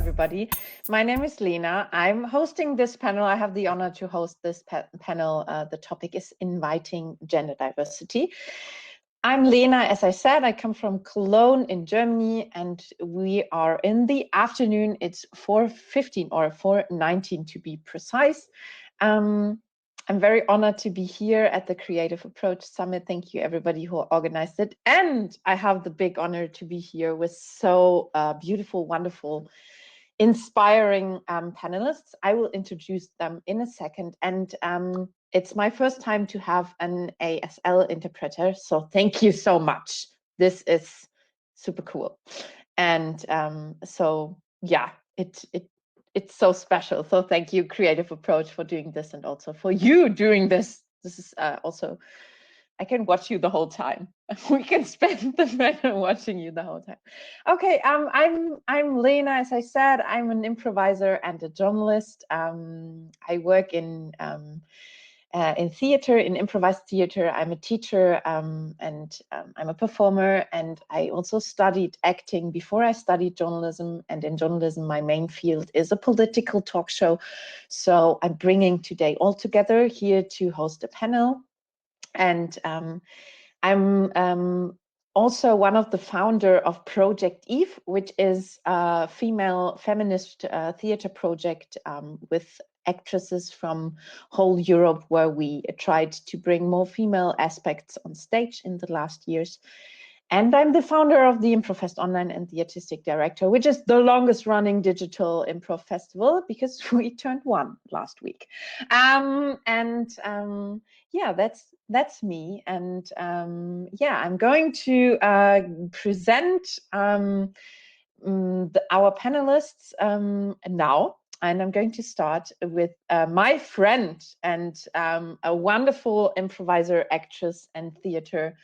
everybody. My name is Lena. I'm hosting this panel. I have the honor to host this panel. The topic is inviting gender diversity. I'm Lena, as I said. I come from Cologne in Germany, and we are in the afternoon. It's 4:15 or 4:19 to be precise. I'm very honored to be here at the Creative Approach Summit. Thank you, everybody who organized it. And I have the big honor to be here with so beautiful, wonderful, inspiring panelists. I will introduce them in a second. And it's my first time to have an ASL interpreter. So thank you so much. This is super cool. And so, yeah, it's so special. So thank you, Creative Approach, for doing this, and also for you doing this. This is also, I can watch you the whole time. We can spend the panel watching you the whole time. Okay, I'm Lena. As I said, I'm an improviser and a journalist. I work in theater, in improvised theater. I'm a teacher and I'm a performer, and I also studied acting before I studied journalism. And in journalism, my main field is a political talk show. So I'm bringing today all together here to host a panel. And I'm also one of the founder of Project Eve, which is a female feminist theater project with actresses from whole Europe, where we tried to bring more female aspects on stage in the last years. And I'm the founder of the Improv Online and the artistic director, which is the longest running digital improv festival, because we turned one last week. Yeah, that's me. And yeah, I'm going to present our panelists now. And I'm going to start with my friend and a wonderful improviser, actress, and theater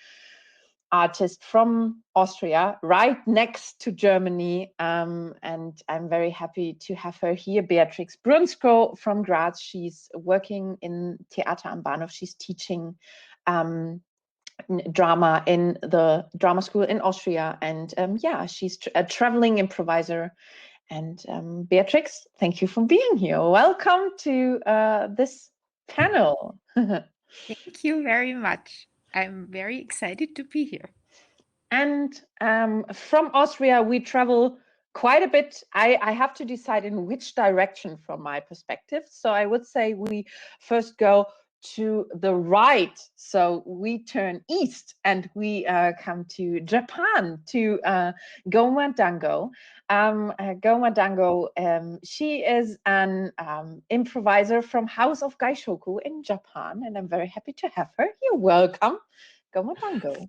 artist from Austria, right next to Germany. And I'm very happy to have her here, Beatrix Brunsko from Graz. She's working in Theater am Bahnhof. She's teaching drama in the drama school in Austria. And yeah, she's a traveling improviser. And Beatrix, thank you for being here. Welcome to this panel. Thank you very much. I'm very excited to be here. And from Austria, we travel quite a bit. I have to decide in which direction from my perspective. So I would say we first go to the right. So we turn east and we come to Japan, to Goma Dango. Goma Dango, she is an improviser from House of Gaishoku in Japan, and I'm very happy to have her here. Welcome, Goma Dango.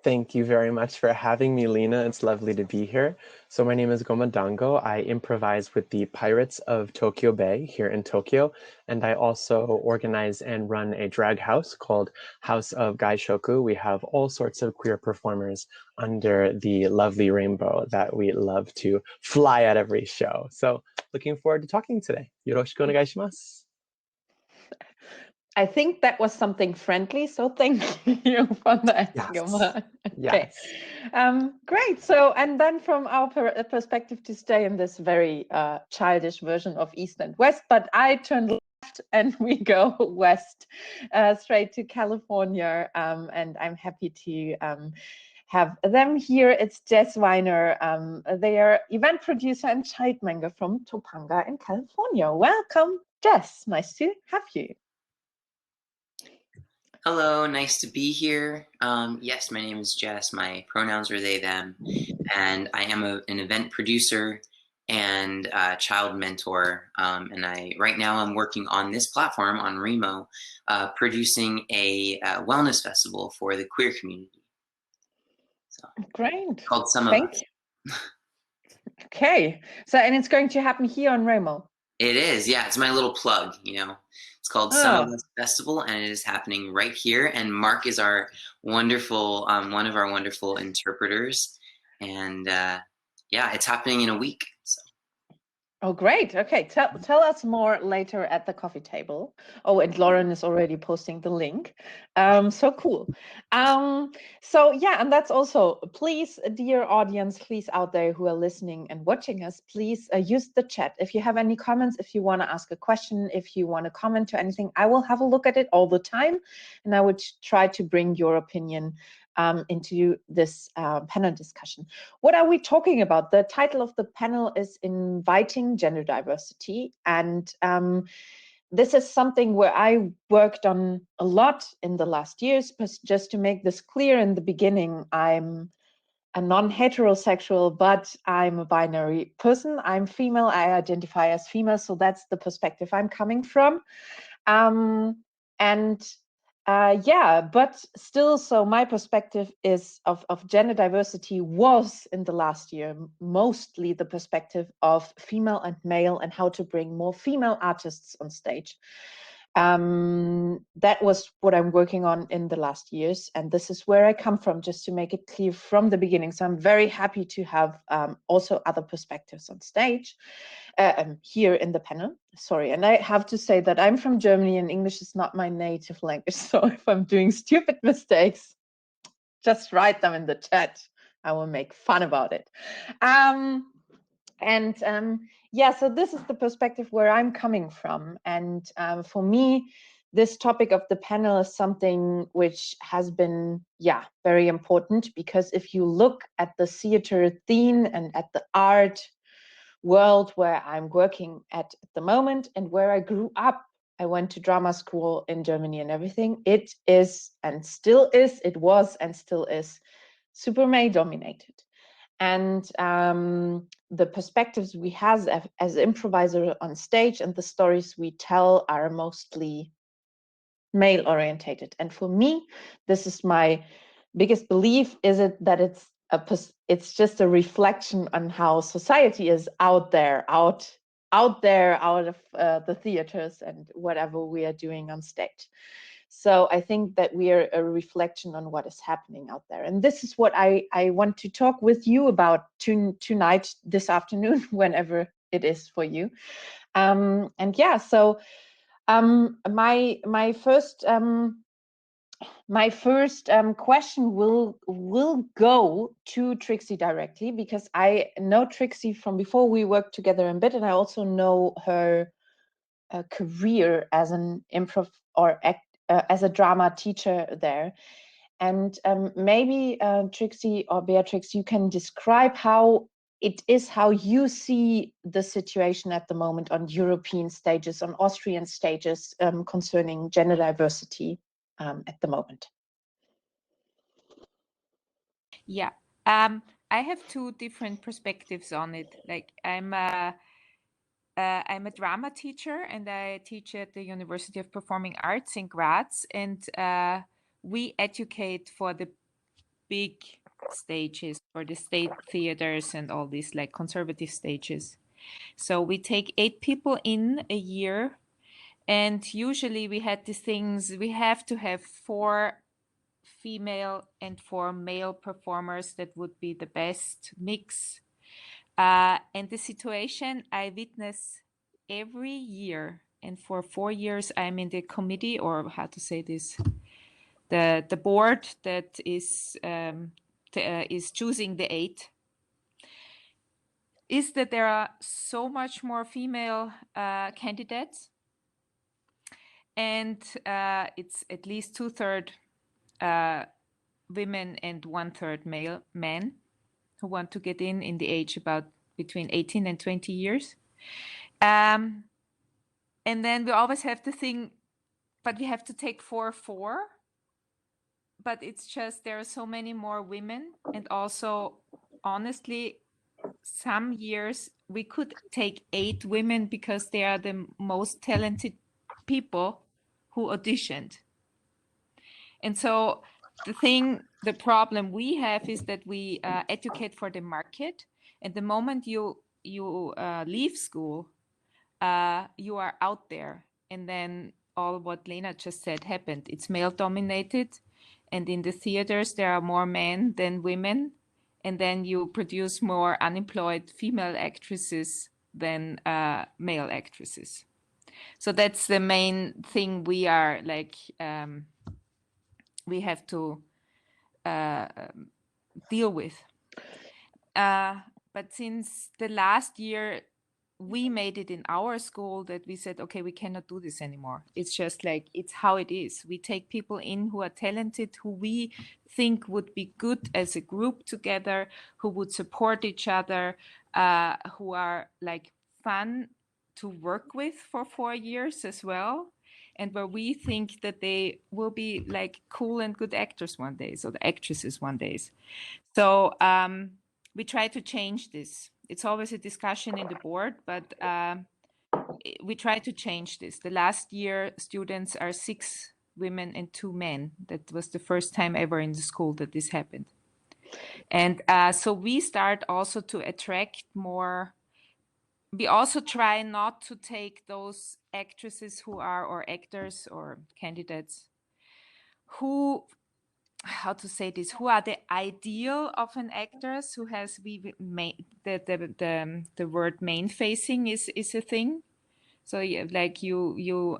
Thank you very much for having me, Lena. It's lovely to be here. So my name is Goma Dango. I improvise with the Pirates of Tokyo Bay here in Tokyo. And I also organize and run a drag house called House of Gaishoku. We have all sorts of queer performers under the lovely rainbow that we love to fly at every show. So looking forward to talking today. Yoroshiku onegai shimasu. I think that was something friendly, so thank you for that, Yes. Goma. Okay, Yes. Great. So, and then from our perspective, to stay in this very childish version of East and West, but I turn left and we go west, straight to California, and I'm happy to have them here. It's Jess Weiner. They are event producer and childminder from Topanga in California. Welcome, Jess. Nice to have you. Hello, nice to be here. Yes, my name is Jess. My pronouns are they, them, and I am an event producer and child mentor. And right now I'm working on this platform on Remo, producing a wellness festival for the queer community. So, great. Called Some of Us. Okay, so and it's going to happen here on Remo. It is, yeah. It's my little plug, you know. It's called Some of Us Festival, and it is happening right here. And Mark is our wonderful, one of our wonderful interpreters. And yeah, it's happening in a week. So. Oh, great. Okay, tell us more later at the coffee table. Oh, and Lauren is already posting the link. So cool. So yeah, and that's also, please, dear audience, please out there who are listening and watching us, please use the chat. If you have any comments, if you want to ask a question, if you want to comment to anything, I will have a look at it all the time, and I would try to bring your opinion into this panel discussion. What are we talking about? The title of the panel is Inviting Gender Diversity. And this is something where I worked on a lot in the last years. But just to make this clear in the beginning, I'm a non-heterosexual, but I'm a binary person. I'm female, I identify as female. So that's the perspective I'm coming from. Yeah, but still, so my perspective is of gender diversity was in the last year mostly the perspective of female and male and how to bring more female artists on stage. That was what I'm working on in the last years, and this is where I come from, just to make it clear from the beginning. So I'm very happy to have also other perspectives on stage here in the panel. Sorry, and I have to say that I'm from Germany and English is not my native language. So if I'm doing stupid mistakes, just write them in the chat. I will make fun about it. Yeah, so this is the perspective where I'm coming from. And for me, this topic of the panel is something which has been, yeah, very important, because if you look at the theater scene and at the art world where I'm working at the moment and where I grew up, I went to drama school in Germany and everything. It is and still is, it was and still is super male dominated. And the perspectives we have as improviser on stage and the stories we tell are mostly male orientated. And for me, this is my biggest belief, is it that it's just a reflection on how society is out of the theaters and whatever we are doing on stage. So I think that we are a reflection on what is happening out there. And this is what I want to talk with you about tonight, this afternoon, whenever it is for you. And yeah, so my first question will go to Trixie directly, because I know Trixie from before. We worked together a bit, and I also know her career as an improv or as a drama teacher there. And maybe Trixie or Beatrix, you can describe how it is, how you see the situation at the moment on European stages, on Austrian stages, concerning gender diversity at the moment. Yeah, I have two different perspectives on it. Like I'm a drama teacher and I teach at the University of Performing Arts in Graz, and we educate for the big stages, for the state theaters and all these like conservative stages. So we take 8 people in a year, and usually we had these things, we have to have 4 female and 4 male performers. That would be the best mix. And the situation I witness every year, and for 4 years I'm in the committee, or how to say this, the board that is choosing the 8, is that there are so much more female candidates, and it's at least 2/3 women and 1/3 male men who want to get in the age about between 18 and 20 years. And then we always have the thing, but we have to take 4/4. But it's just there are so many more women, and also honestly, some years we could take 8 women because they are the most talented people who auditioned. And so the problem we have is that we educate for the market, and the moment you leave school, you are out there, and then all what Lena just said happened. It's male dominated, and in the theaters there are more men than women, and then you produce more unemployed female actresses than male actresses. So that's the main thing we are like, we have to deal with. But since the last year, we made it in our school that we said, okay, we cannot do this anymore. It's just like, it's how it is. We take people in who are talented, who we think would be good as a group together, who would support each other, who are like fun to work with for 4 years as well. And where we think that they will be like cool and good actors one day, so the actresses one day. So we try to change this. It's always a discussion in the board, but we try to change this. The last year, students are 6 women and 2 men. That was the first time ever in the school that this happened. And so we start also to attract more. We also try not to take those actresses who are, or actors or candidates who, how to say this, who are the ideal of an actress, who has the word main facing is a thing. So like you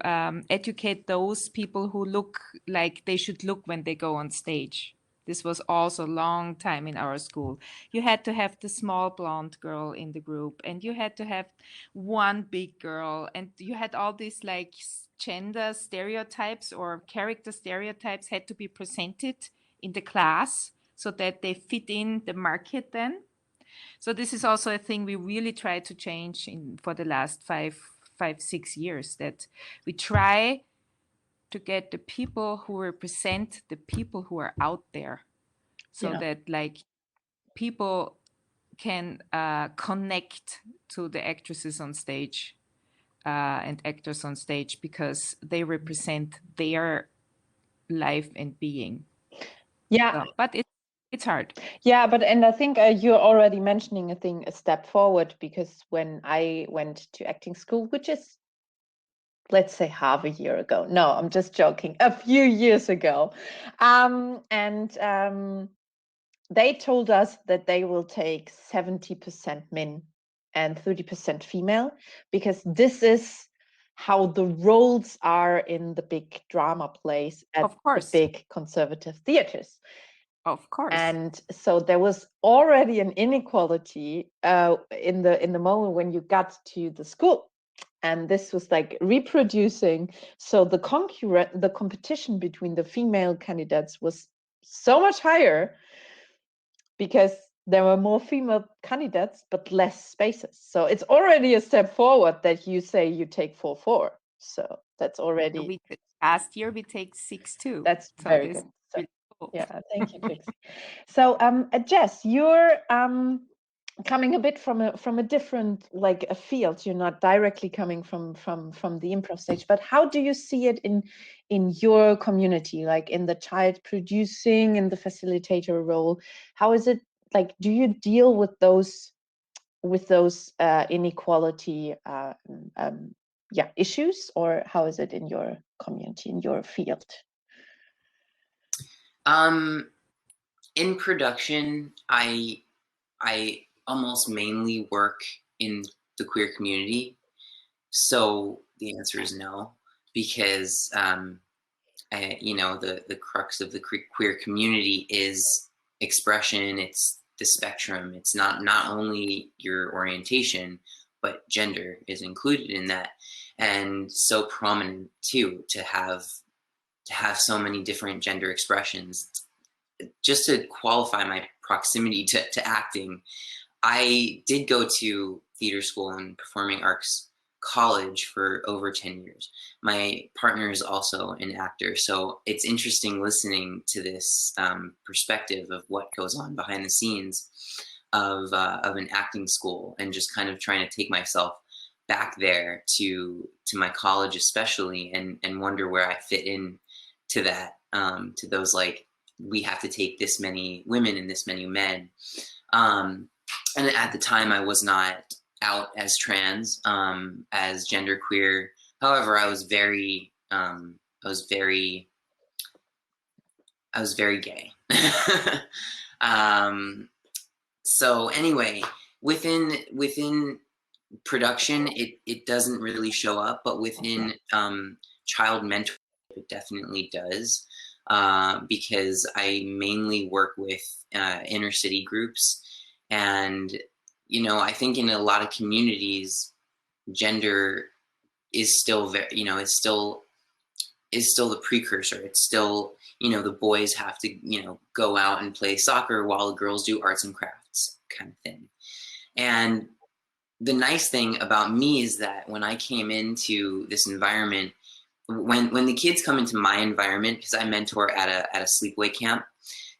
educate those people who look like they should look when they go on stage. This was also a long time in our school. You had to have the small blonde girl in the group, and you had to have one big girl, and you had all these like gender stereotypes or character stereotypes had to be presented in the class so that they fit in the market then. So this is also a thing we really try to change for the last 5-6 years, that we try to get the people who represent the people who are out there, so that like people can connect to the actresses on stage and actors on stage, because they represent their life and being. Yeah. So, but it's hard. Yeah, and I think you're already mentioning a step forward, because when I went to acting school, which is, let's say, half a year ago. No, I'm just joking. A few years ago. They told us that they will take 70% men and 30% female, because this is how the roles are in the big drama plays at the big conservative theaters. Of course. And so there was already an inequality in the moment when you got to the school. And this was like reproducing. So the competition between the female candidates was so much higher, because there were more female candidates but less spaces. So it's already a step forward that you say you take 4-4. So that's already. Last year we take 6-2. That's so very good. So, really cool. Yeah, thank you, Trixie. So Jess, you're coming a bit from a different, like, a field. You're not directly coming from the improv stage, but how do you see it in your community, like in the child producing and the facilitator role? How is it, like, do you deal with those inequality issues, or how is it in your community, in your field? In production, I almost mainly work in the queer community. So the answer is no, because the crux of the queer community is expression. It's the spectrum. It's not only your orientation, but gender is included in that, and so prominent too, to have so many different gender expressions. Just to qualify my proximity to acting, I did go to theater school and performing arts college for over 10 years. My partner is also an actor, so it's interesting listening to this perspective of what goes on behind the scenes of an acting school, and just kind of trying to take myself back there to my college especially, and wonder where I fit in to that, to those, like, we have to take this many women and this many men. And at the time I was not out as trans, as genderqueer. However, I was very gay. So anyway, within production, it doesn't really show up, but within child mentorship, it definitely does, because I mainly work with inner city groups, and I think in a lot of communities, gender is still very, is still the precursor. It's still, the boys have to, go out and play soccer while the girls do arts and crafts kind of thing. And the nice thing about me is that when I came into this environment, when the kids come into my environment, because I mentor at a sleepaway camp,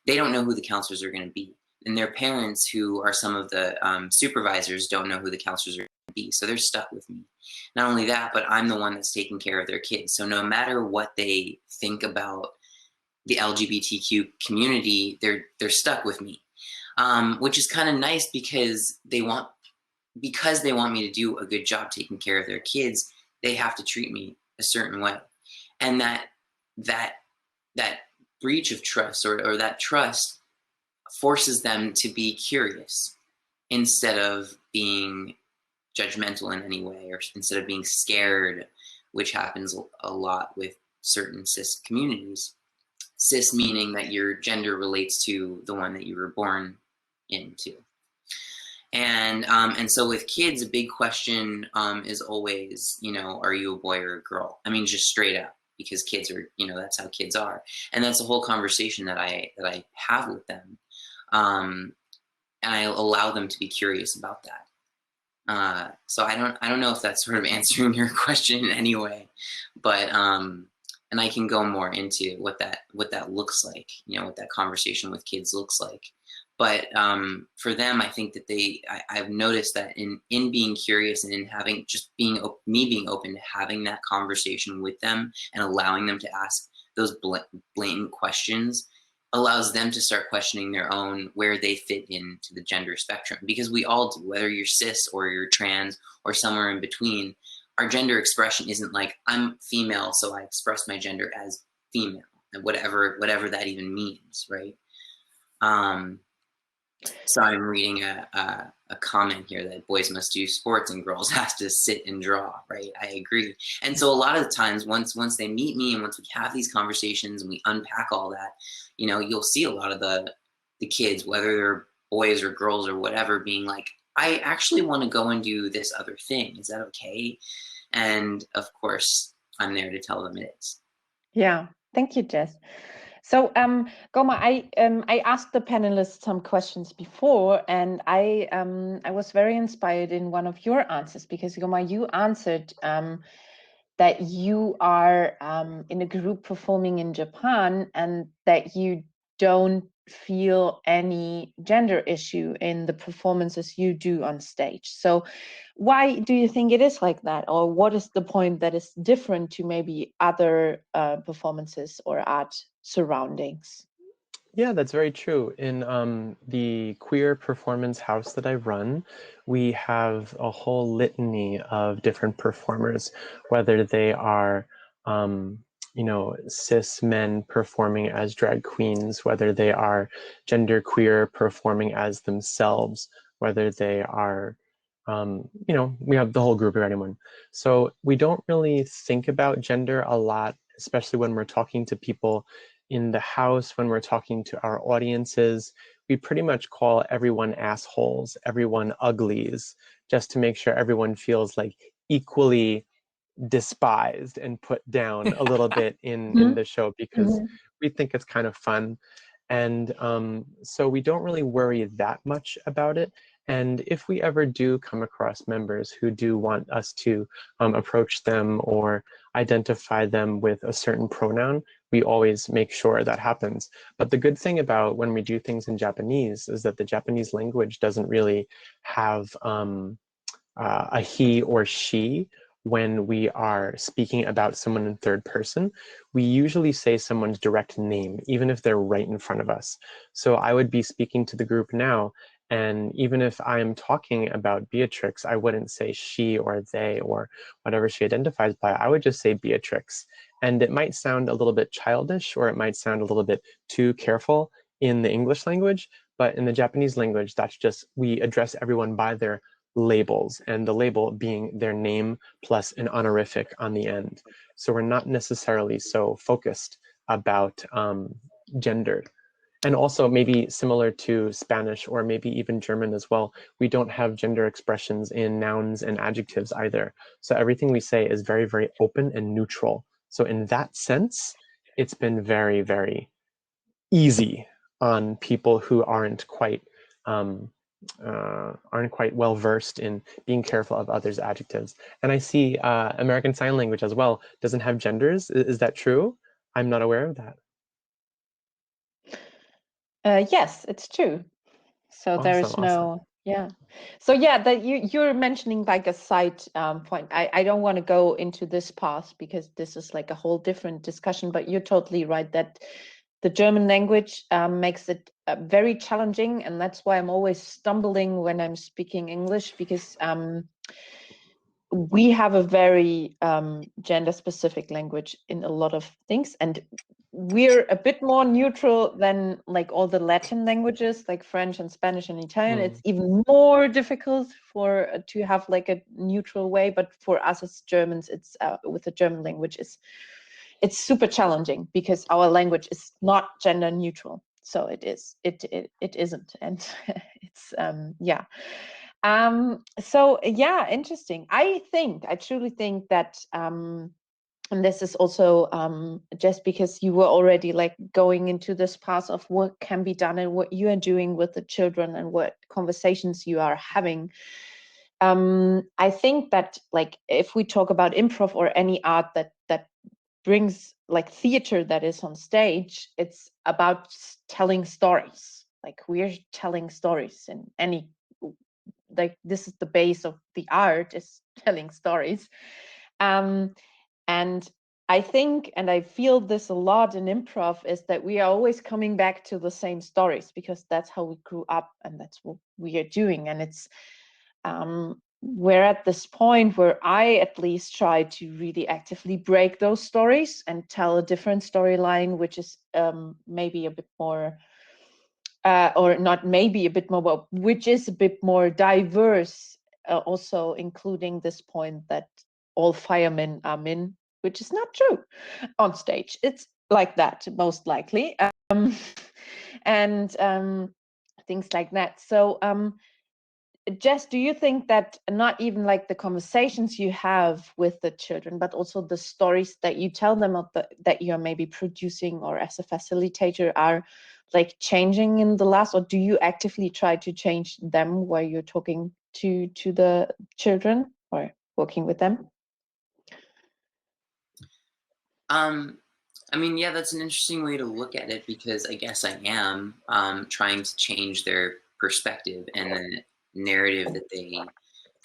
they don't know who the counselors are going to be. And their parents, who are some of the supervisors, don't know who the counselors are going to be. So they're stuck with me. Not only that, but I'm the one that's taking care of their kids. So no matter what they think about the LGBTQ community, they're stuck with me, which is kind of nice because they want me to do a good job taking care of their kids. They have to treat me a certain way, and that breach of trust or that trust forces them to be curious instead of being judgmental in any way, or instead of being scared, which happens a lot with certain cis communities. Cis meaning that your gender relates to the one that you were born into. And so with kids, a big question is always, are you a boy or a girl? I mean, just straight up, because kids are, that's how kids are, and that's a whole conversation that I have with them, and I allow them to be curious about that. So I don't know if that's sort of answering your question in any way, but and I can go more into what that looks like, what that conversation with kids looks like. But for them, I think that I've noticed that in being curious and in having being open to having that conversation with them and allowing them to ask those blatant questions allows them to start questioning their own, where they fit into the gender spectrum. Because we all do, whether you're cis or you're trans or somewhere in between, our gender expression isn't like, I'm female, so I express my gender as female, and whatever that even means, right? So I'm reading a comment here that boys must do sports and girls have to sit and draw, right? I agree. And so a lot of the times, once they meet me and once we have these conversations and we unpack all that, you'll see a lot of the kids, whether they're boys or girls or whatever, being like, I actually want to go and do this other thing. Is that okay? And of course, I'm there to tell them it is. Yeah, thank you, Jess. So, Goma, I asked the panelists some questions before, and I was very inspired in one of your answers, because Goma, you answered that you are in a group performing in Japan, and that you don't feel any gender issue in the performances you do on stage. So why do you think it is like that? Or what is the point that is different to maybe other performances or art surroundings? Yeah, that's very true. In the queer performance house that I run, we have a whole litany of different performers, whether they are, cis men performing as drag queens, whether they are genderqueer performing as themselves, whether they are, we have the whole group of anyone. So we don't really think about gender a lot, especially when we're talking to people in the house. When we're talking to our audiences, we pretty much call everyone assholes, everyone uglies, just to make sure everyone feels like equally despised and put down a little bit in the show, because we think it's kind of fun. And so we don't really worry that much about it. And if we ever do come across members who do want us to approach them or identify them with a certain pronoun, we always make sure that happens. But the good thing about when we do things in Japanese is that the Japanese language doesn't really have a he or she. When we are speaking about someone in third person, we usually say someone's direct name, even if they're right in front of us. So I would be speaking to the group now, and even if I'm talking about Beatrix, I wouldn't say she or they or whatever she identifies by. I would just say Beatrix. And it might sound a little bit childish, or it might sound a little bit too careful in the English language, but in the Japanese language, that's just, we address everyone by their labels, and the label being their name plus an honorific on the end. So we're not necessarily so focused about gender. And also maybe similar to Spanish or maybe even German as well, we don't have gender expressions in nouns and adjectives either. So everything we say is very, very open and neutral. So in that sense, it's been very, very easy on people who aren't quite well versed in being careful of others' adjectives. And I see American Sign Language as well doesn't have genders. Is that true? I'm not aware of that. Yes, it's true. So there is no, yeah. So yeah, that you're mentioning like a side point. I don't want to go into this path because this is like a whole different discussion, but you're totally right that the German language makes it very challenging, and that's why I'm always stumbling when I'm speaking English, because we have a very gender-specific language in a lot of things, and we're a bit more neutral than like all the Latin languages, like French and Spanish and Italian. It's even more difficult for to have like a neutral way. But for us as Germans, it's with the German language, it's super challenging because our language is not gender neutral. So it isn't, and it's yeah. So yeah, interesting. I truly think that and this is also just because you were already like going into this path of what can be done and what you are doing with the children and what conversations you are having. I think that like if we talk about improv or any art that brings like theater that is on stage, it's about telling stories. Like we're telling stories in any, like this is the base of the art, is telling stories. And I think, and I feel this a lot in improv, is that we are always coming back to the same stories because that's how we grew up and that's what we are doing. And it's we're at this point where I at least try to really actively break those stories and tell a different storyline, which is maybe a bit more or not maybe a bit more, but which is a bit more diverse, also including this point that all firemen are men, which is not true on stage. It's like that, most likely. And things like that. So Jess, do you think that not even like the conversations you have with the children, but also the stories that you tell them of that you're maybe producing or as a facilitator are like changing in the last, or do you actively try to change them while you're talking to the children or working with them? I mean, yeah, that's an interesting way to look at it because I guess I am trying to change their perspective and the narrative that they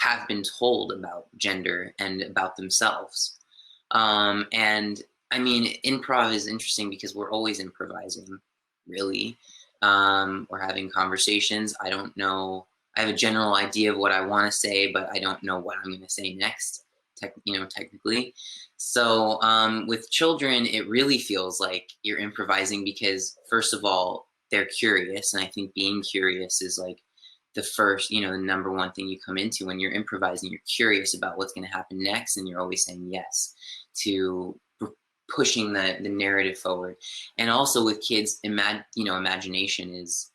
have been told about gender and about themselves. And I mean, improv is interesting because we're always improvising, really. We're having conversations. I don't know. I have a general idea of what I want to say, but I don't know what I'm going to say next, technically. So with children, it really feels like you're improvising because, first of all, they're curious. And I think being curious is like the first, the number one thing you come into when you're improvising. You're curious about what's going to happen next. And you're always saying yes to pushing the narrative forward. And also with kids, imagination is,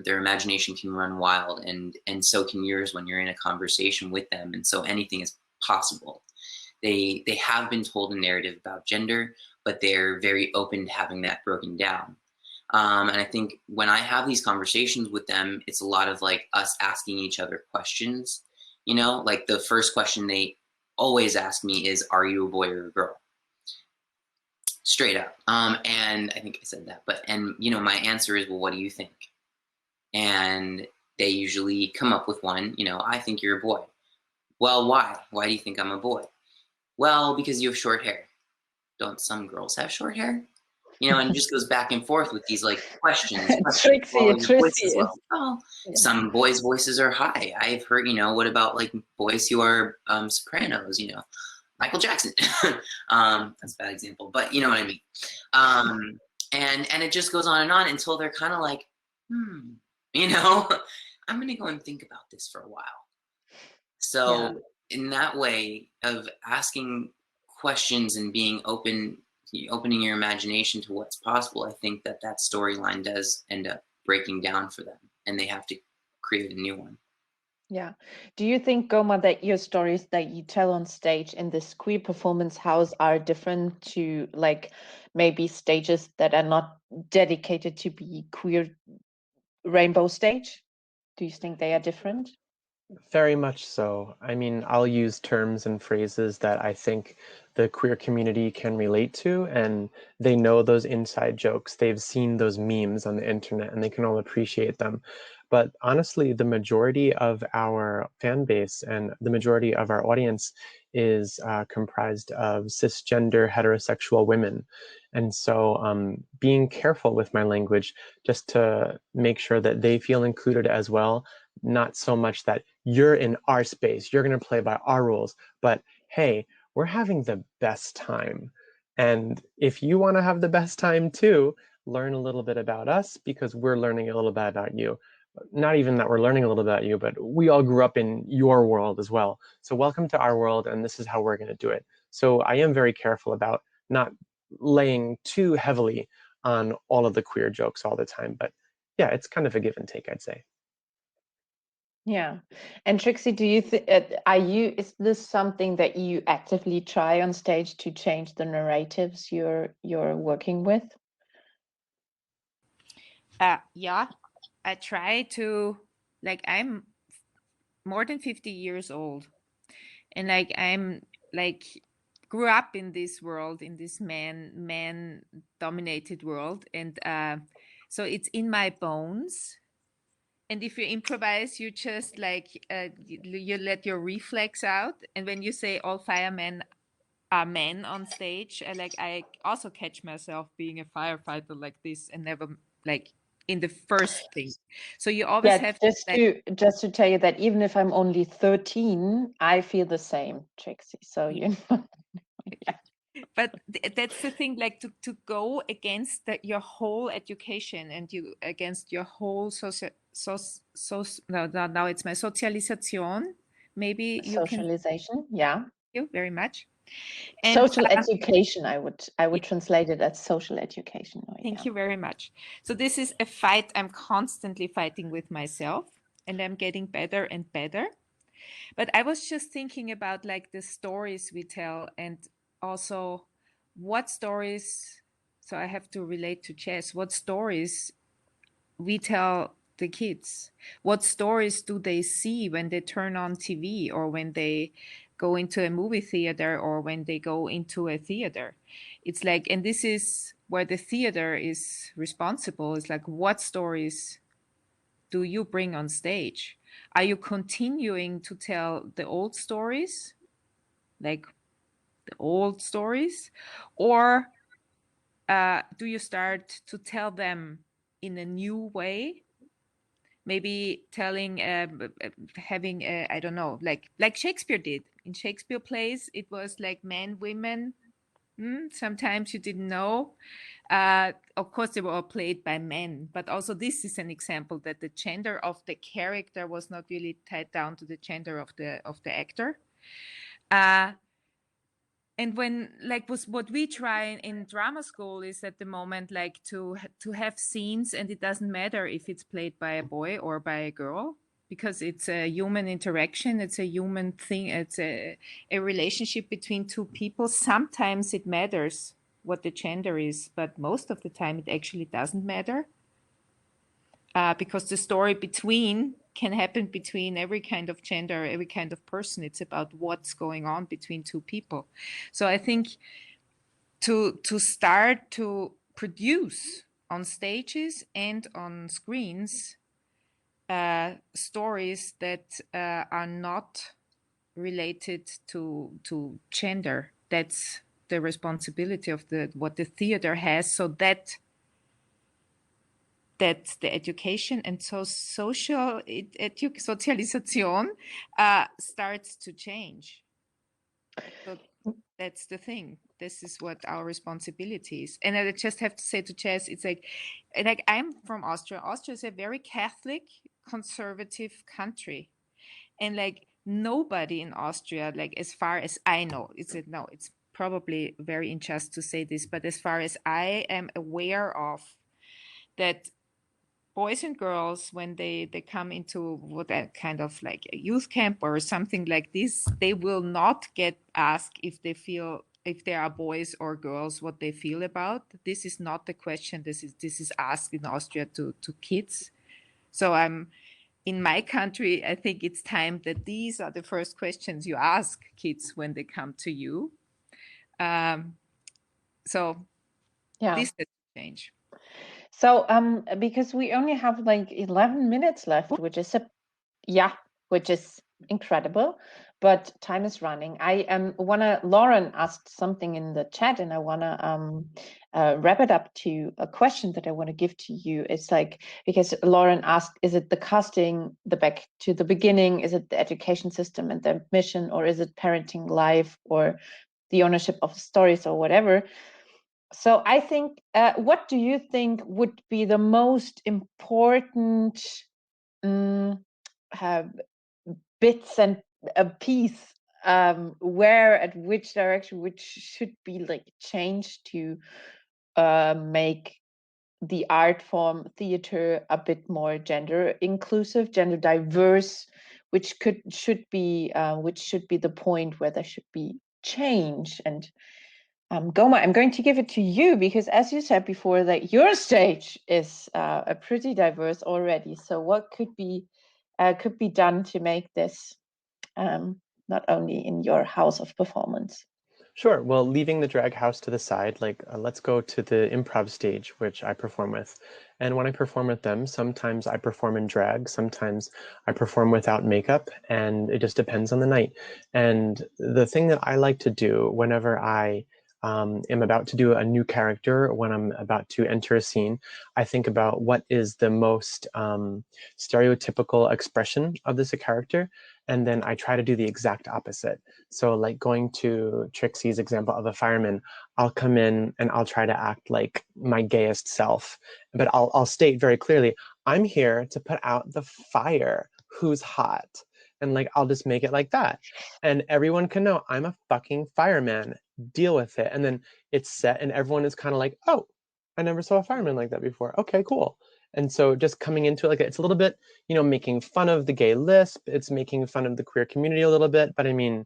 their imagination can run wild, and so can yours when you're in a conversation with them. And so anything is possible. They have been told a narrative about gender, but they're very open to having that broken down. And I think when I have these conversations with them, it's a lot of like us asking each other questions. Like the first question they always ask me is, "Are you a boy or a girl?" Straight up. And I think I said that, but my answer is, "Well, what do you think?" And they usually come up with one. "I think you're a boy." "Well, why? Why do you think I'm a boy?" "Well, because you have short hair." "Don't some girls have short hair?" And it just goes back and forth with these like questions. Tricksy. Oh, yeah. Some boys' voices are high. I've heard, what about like boys who are sopranos, Michael Jackson. That's a bad example, but you know what I mean. And it just goes on and on until they're kind of like, I'm gonna go and think about this for a while. So in that way of asking questions and being open, opening your imagination to what's possible, I think that that storyline does end up breaking down for them, and they have to create a new one. Yeah. Do you think, Goma, that your stories that you tell on stage in this queer performance house are different to like maybe stages that are not dedicated to be queer rainbow stage? Do you think they are different? Very much so. I mean, I'll use terms and phrases that I think the queer community can relate to, and they know those inside jokes. They've seen those memes on the internet, and they can all appreciate them. But honestly, the majority of our fan base and the majority of our audience is comprised of cisgender heterosexual women. And so being careful with my language just to make sure that they feel included as well, not so much that you're in our space, you're going to play by our rules, but hey, we're having the best time. And if you want to have the best time too, learn a little bit about us because we're learning a little bit about you. Not even that we're learning a little about you, but we all grew up in your world as well. So welcome to our world, and this is how we're going to do it. So I am very careful about not laying too heavily on all of the queer jokes all the time. But yeah, it's kind of a give and take, I'd say. Yeah. And Trixie, do you is this something that you actively try on stage to change the narratives you're working with? Yeah, I try to, like, I'm more than 50 years old, and like I'm like grew up in this world, in this man dominated world, and so it's in my bones. And if you improvise, you just like you let your reflex out. And when you say all firemen are men on stage, I also catch myself being a firefighter like this, and never like in the first thing. So you always have just to tell you that even if I'm only 13, I feel the same, Trixie. So you know. Yeah. But that's the thing, like to go against your whole education and you against your whole now it's my socialization. Maybe you can. Socialization, yeah. Thank you very much. And social education, I would translate it as social education. Thank you very much. So this is a fight I'm constantly fighting with myself, and I'm getting better and better. But I was just thinking about like the stories we tell, and also what stories, so I have to relate to chess, what stories we tell the kids. What stories do they see when they turn on TV, or when they go into a movie theater, or when they go into a theater? It's like, and this is where the theater is responsible. It's like, what stories do you bring on stage? Are you continuing to tell the old stories, like the old stories, or do you start to tell them in a new way? Maybe telling, having, I don't know, like Shakespeare did. In Shakespeare plays, it was like men, women. Sometimes you didn't know. Of course, they were all played by men, but also this is an example that the gender of the character was not really tied down to the gender of the actor. And when like was what we try in drama school is at the moment like to have scenes, and it doesn't matter if it's played by a boy or by a girl, because it's a human interaction, it's a human thing, it's a relationship between two people. Sometimes it matters what the gender is, but most of the time it actually doesn't matter, because the story can happen between every kind of gender, every kind of person. It's about what's going on between two people. So I think to start to produce on stages and on screens stories that are not related to gender. That's the responsibility of what the theater has, so that the education and so socialization starts to change. So that's the thing. This is what our responsibility is. And I just have to say to Jess, it's like I'm from Austria. Austria is a very Catholic, conservative country. And like nobody in Austria, like as far as I know, it's probably very unjust to say this, but as far as I am aware of, that boys and girls, when they come into what a kind of like a youth camp or something like this, they will not get asked if they are boys or girls, what they feel about. This is not the question. This is asked in Austria to kids. So in my country, I think it's time that these are the first questions you ask kids when they come to you. So Yeah. this has to change. So because we only have like 11 minutes left, which is incredible, but time is running. I Lauren asked something in the chat, and I wanna wrap it up to a question that I want to give to you. It's like, because Lauren asked, is it the casting, the back to the beginning? Is it the education system and the mission, or is it parenting life, or the ownership of stories, or whatever? So I think, what do you think would be the most important bits and a piece, where, at which direction, which should be like changed to make the art form theater a bit more gender inclusive, gender diverse, which should be the point where there should be change? And Goma, I'm going to give it to you, because as you said before, that your stage is a pretty diverse already. So what could be done to make this not only in your house of performance? Sure. Well, leaving the drag house to the side, like let's go to the improv stage, which I perform with. And when I perform with them, sometimes I perform in drag, sometimes I perform without makeup, and it just depends on the night. And the thing that I like to do whenever I am about to do a new character, when I'm about to enter a scene, I think about what is the most stereotypical expression of this character, and then I try to do the exact opposite. So like going to Trixie's example of a fireman, I'll come in and I'll try to act like my gayest self, but I'll state very clearly, I'm here to put out the fire. Who's hot? And like, I'll just make it like that. And everyone can know I'm a fucking fireman. Deal with it. And then it's set and everyone is kind of like, oh, I never saw a fireman like that before. Okay, cool. And so just coming into it, like it's a little bit, making fun of the gay lisp. It's making fun of the queer community a little bit, but I mean,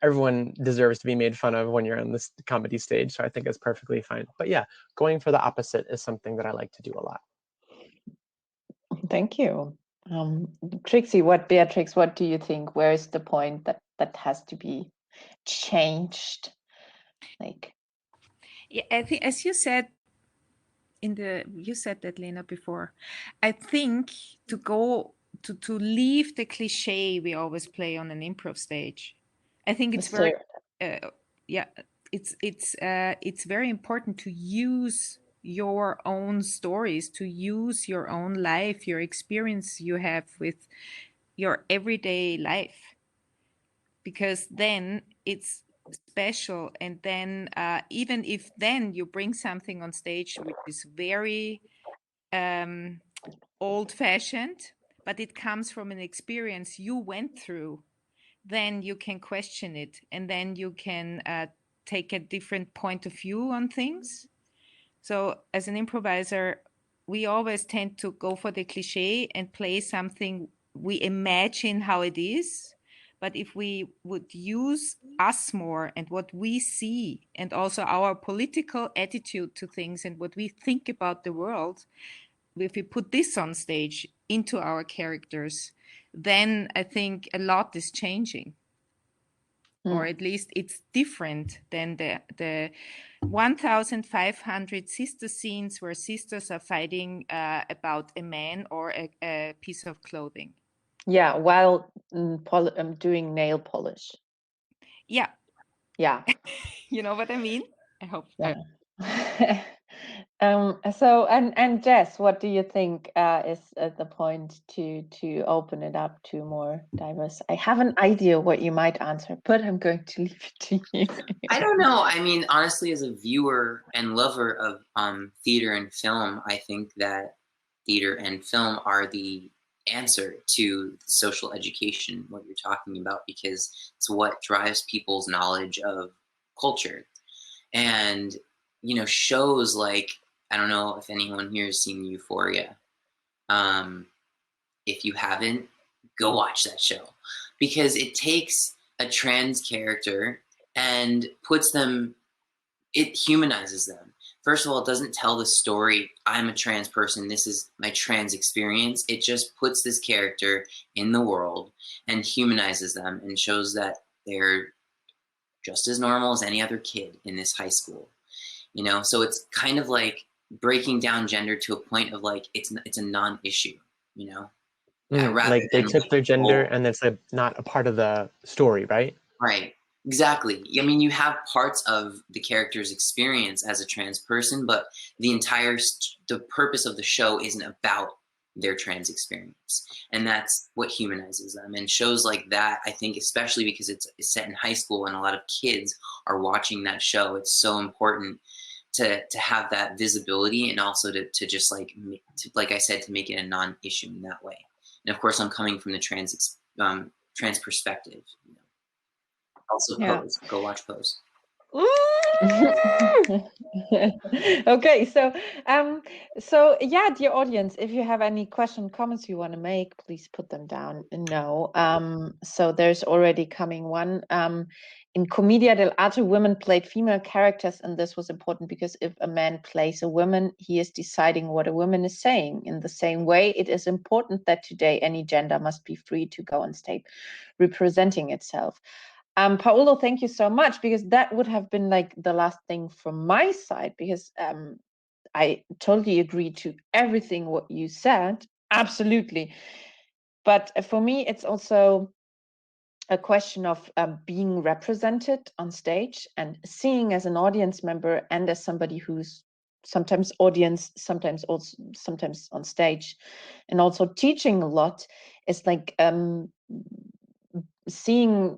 everyone deserves to be made fun of when you're on this comedy stage. So I think it's perfectly fine. But yeah, going for the opposite is something that I like to do a lot. Thank you. Trixie, Beatrix, what do you think? Where is the point that has to be changed? Like, yeah, I think, as you said, you said that, Lena, before. I think to leave the cliche we always play on an improv stage. I think it's very it's very important to use your own stories, to use your own life, your experience you have with your everyday life, because then it's special. And then even if then you bring something on stage which is very old-fashioned, but it comes from an experience you went through, then you can question it, and then you can take a different point of view on things. So as an improviser, we always tend to go for the cliche and play something we imagine how it is. But if we would use us more and what we see, and also our political attitude to things and what we think about the world, if we put this on stage into our characters, then I think a lot is changing. Or at least it's different than the 1,500 sister scenes where sisters are fighting about a man or a piece of clothing. Yeah, while doing nail polish. Yeah. Yeah. You know what I mean? I hope. Yeah. So and Jess, what do you think is at the point to open it up to more diverse? I have an idea what you might answer, but I'm going to leave it to you. I don't know. I mean, honestly, as a viewer and lover of theater and film, I think that theater and film are the answer to social education, what you're talking about, because it's what drives people's knowledge of culture. And, you know, shows like, I don't know if anyone here has seen Euphoria. If you haven't, go watch that show, because it takes a trans character and puts them, it humanizes them. First of all, it doesn't tell the story, I'm a trans person, this is my trans experience. It just puts this character in the world and humanizes them and shows that they're just as normal as any other kid in this high school. You know, so it's kind of like breaking down gender to a point of like, it's a non-issue, you know? Like they took their gender and it's not a part of the story, right? Right. Exactly. I mean, you have parts of the character's experience as a trans person, but the purpose of the show isn't about their trans experience. And that's what humanizes them. And shows like that, I think, especially because it's set in high school and a lot of kids are watching that show, it's so important to have that visibility, and also to just like I said, to make it a non-issue in that way. And of course, I'm coming from the trans perspective. You know. Also, Pose. Go watch Pose. Okay, so yeah, dear audience, if you have any question, comments you want to make, please put them down. No, so there's already coming one. In Commedia dell'arte, women played female characters, and this was important because if a man plays a woman, he is deciding what a woman is saying. In the same way, it is important that today any gender must be free to go on stage representing itself. Paolo, thank you so much, because that would have been like the last thing from my side, because I totally agree to everything what you said, absolutely. But for me, it's also a question of being represented on stage and seeing as an audience member and as somebody who's sometimes audience, sometimes on stage, and also teaching a lot, is like seeing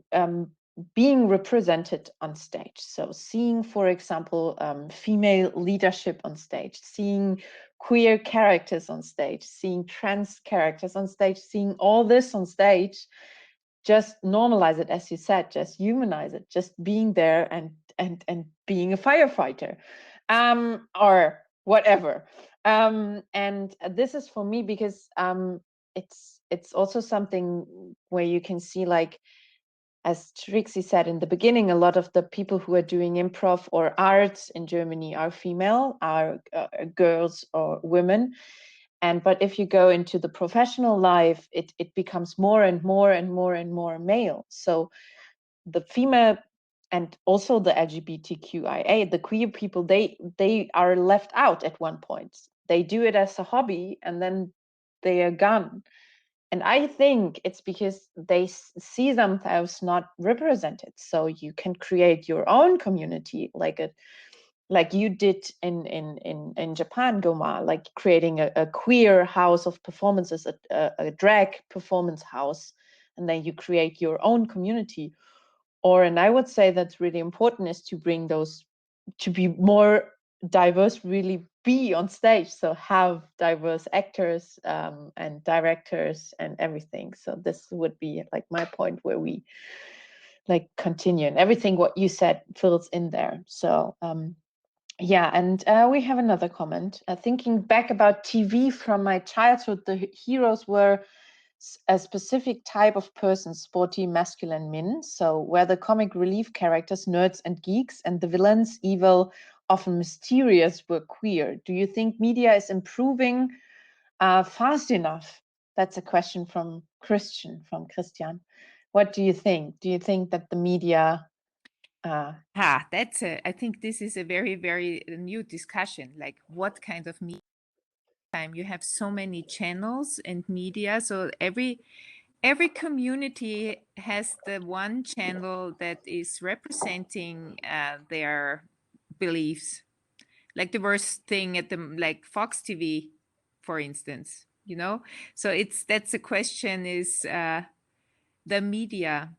being represented on stage. So seeing, for example, female leadership on stage, seeing queer characters on stage, seeing trans characters on stage, seeing all this on stage, just normalize it, as you said, just humanize it, just being there and being a firefighter, or whatever. And this is for me because it's also something where you can see, like, as Trixie said in the beginning, a lot of the people who are doing improv or arts in Germany are female, are girls or women. But if you go into the professional life, it becomes more and more and more and more male. So the female and also the LGBTQIA, the queer people, they are left out at one point. They do it as a hobby and then they are gone. And I think it's because they see themselves not represented. So you can create your own community, like you did in Japan, Goma, like creating a queer house of performances, a drag performance house, and then you create your own community. And I would say that's really important, is to bring those, to be more diverse, really be on stage. So have diverse actors and directors and everything. So this would be like my point, where we like continue, and everything what you said fills in there. So yeah, and we have another comment. Thinking back about TV from my childhood, the heroes were a specific type of person, sporty, masculine men. So were the comic relief characters nerds and geeks, and the villains, evil, often mysterious, were queer. Do you think media is improving fast enough? That's a question from Christian. What do you think? Do you think that the media... I think this is a very, very new discussion. Like, what kind of media? You have so many channels and media, so every community has the one channel that is representing their beliefs. Like the worst thing at the, like Fox TV, for instance, you know. So that's the question, is the media.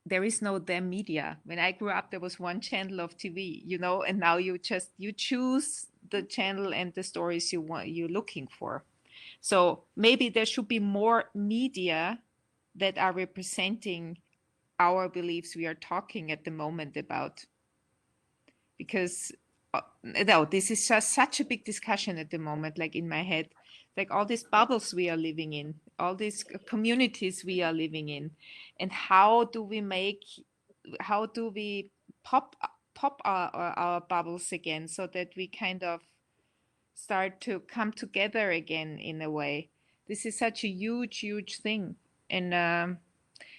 There is no the media. When I grew up, there was one channel of TV, you know, and now you choose the channel and the stories you're looking for. So maybe there should be more media that are representing our beliefs we are talking at the moment about. Because no, this is just such a big discussion at the moment, like in my head, like all these bubbles we are living in, all these communities we are living in, and how do we pop our bubbles again so that we kind of start to come together again in a way. This is such a huge thing. And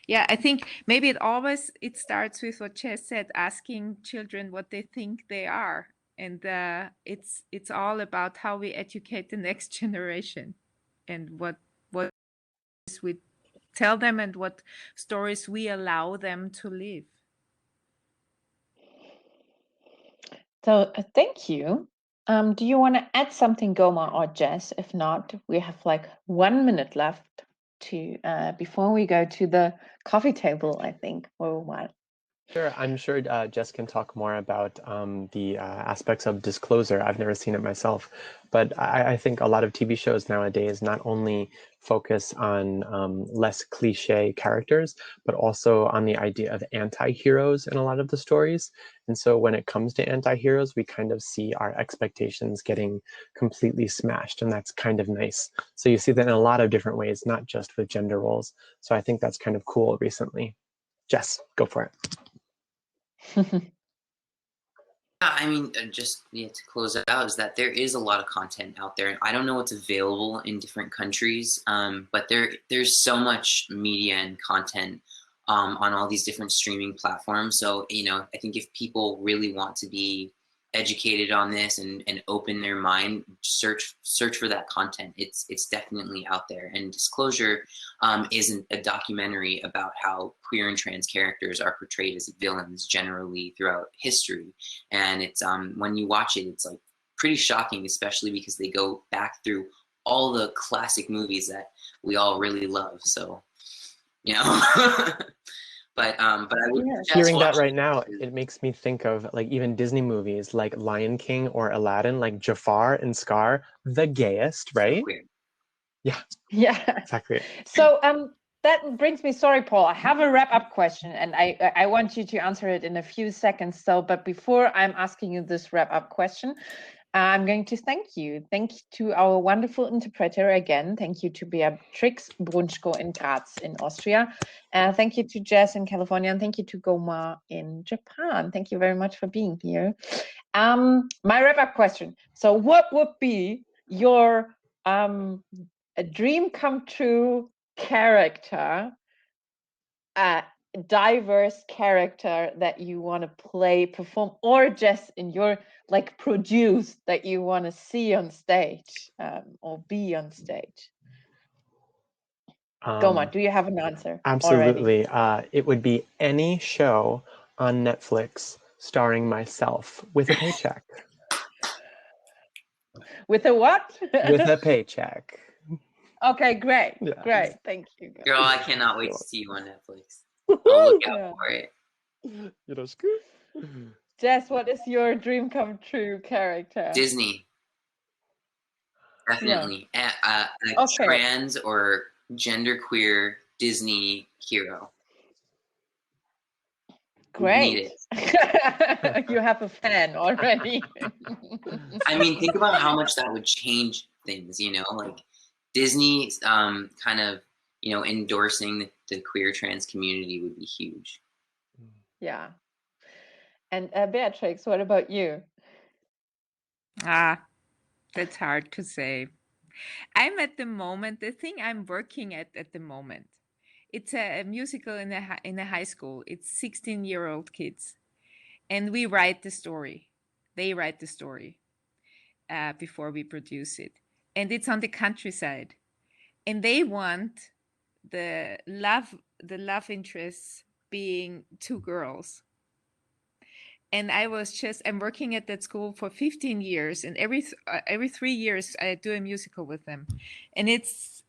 yeah, I think maybe it starts with what Jess said, asking children what they think they are. And it's all about how we educate the next generation, and what we tell them, and what stories we allow them to live. So thank you. Do you want to add something, Goma or Jess? If not, we have like 1 minute left to before we go to the coffee table, I think, for a while. Sure, I'm sure Jess can talk more about the aspects of disclosure. I've never seen it myself, but I think a lot of TV shows nowadays not only focus on less cliche characters, but also on the idea of anti-heroes in a lot of the stories. And so when it comes to anti-heroes, we kind of see our expectations getting completely smashed, and that's kind of nice. So you see that in a lot of different ways, not just with gender roles. So I think that's kind of cool recently. Jess, go for it. I mean, just to close it out, is that there is a lot of content out there. I don't know what's available in different countries, but there's so much media and content on all these different streaming platforms. So, I think if people really want to be educated on this and open their mind, search for that content. It's definitely out there. And Disclosure isn't a documentary about how queer and trans characters are portrayed as villains generally throughout history. And it's when you watch it, it's like pretty shocking, especially because they go back through all the classic movies that we all really love. So, But I would hearing that right now, it makes me think of like even Disney movies like Lion King or Aladdin, like Jafar and Scar, the gayest, right? So Yeah, exactly. So that brings me, sorry, Paul, I have a wrap-up question, and I want you to answer it in a few seconds. So, but before I'm asking you this wrap-up question, I'm going to thank you. Thank you to our wonderful interpreter again. Thank you to Beatrix Brunschko in Graz in Austria. Thank you to Jess in California, and thank you to Goma in Japan. Thank you very much for being here. My wrap-up question. So what would be your a dream come true character, a diverse character that you want to play, perform, or just in your produce that you want to see on stage or be on stage? Goma, do you have an answer? Absolutely. It would be any show on Netflix starring myself with a paycheck. With a what? With a paycheck. Okay, great. Yeah. Great. Thank you. Girl, I cannot wait to see you on Netflix. I'll look out for it. Jess, what is your dream come true character? Disney. Definitely. Yeah. Trans or genderqueer Disney hero. Great. You have a fan already. I mean, think about how much that would change things, like Disney kind of, endorsing the queer trans community would be huge. Yeah. And Beatrix, what about you? That's hard to say. I'm at the moment, the thing I'm working at the moment, it's a musical in a high school. It's 16-year-old kids. And we write the story. They write the story before we produce it. And it's on the countryside. And they want the love interests being two girls. And I'm working at that school for 15 years, and every 3 years I do a musical with them. And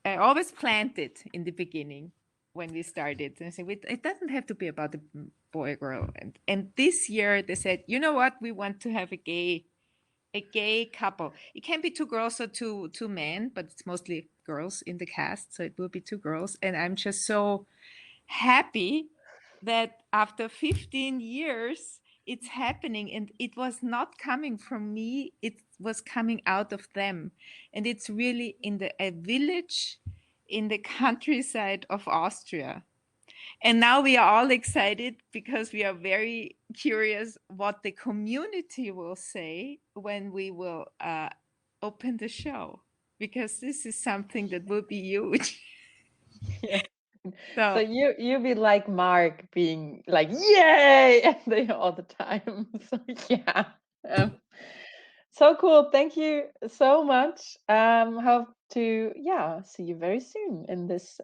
I always planned it in the beginning when we started. And I said, it doesn't have to be about the boy or girl. And this year they said, you know what, we want to have a gay a gay couple. It can be 2 girls or two men, but it's mostly girls in the cast, so it will be 2 girls. And I'm just so happy that after 15 years it's happening, and it was not coming from me, it was coming out of them. And it's really in a village in the countryside of Austria. And now we are all excited because we are very curious what the community will say when we will open the show, because this is something that will be huge. Yeah. So So you be like Mark, being like yay all the time. So yeah, so cool. Thank you so much. Hope to see you very soon in this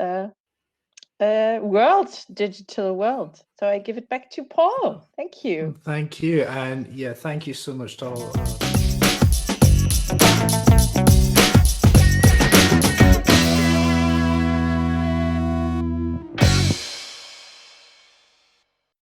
digital world. So I give it back to Paul. Thank you. Thank you, and yeah, thank you so much to all.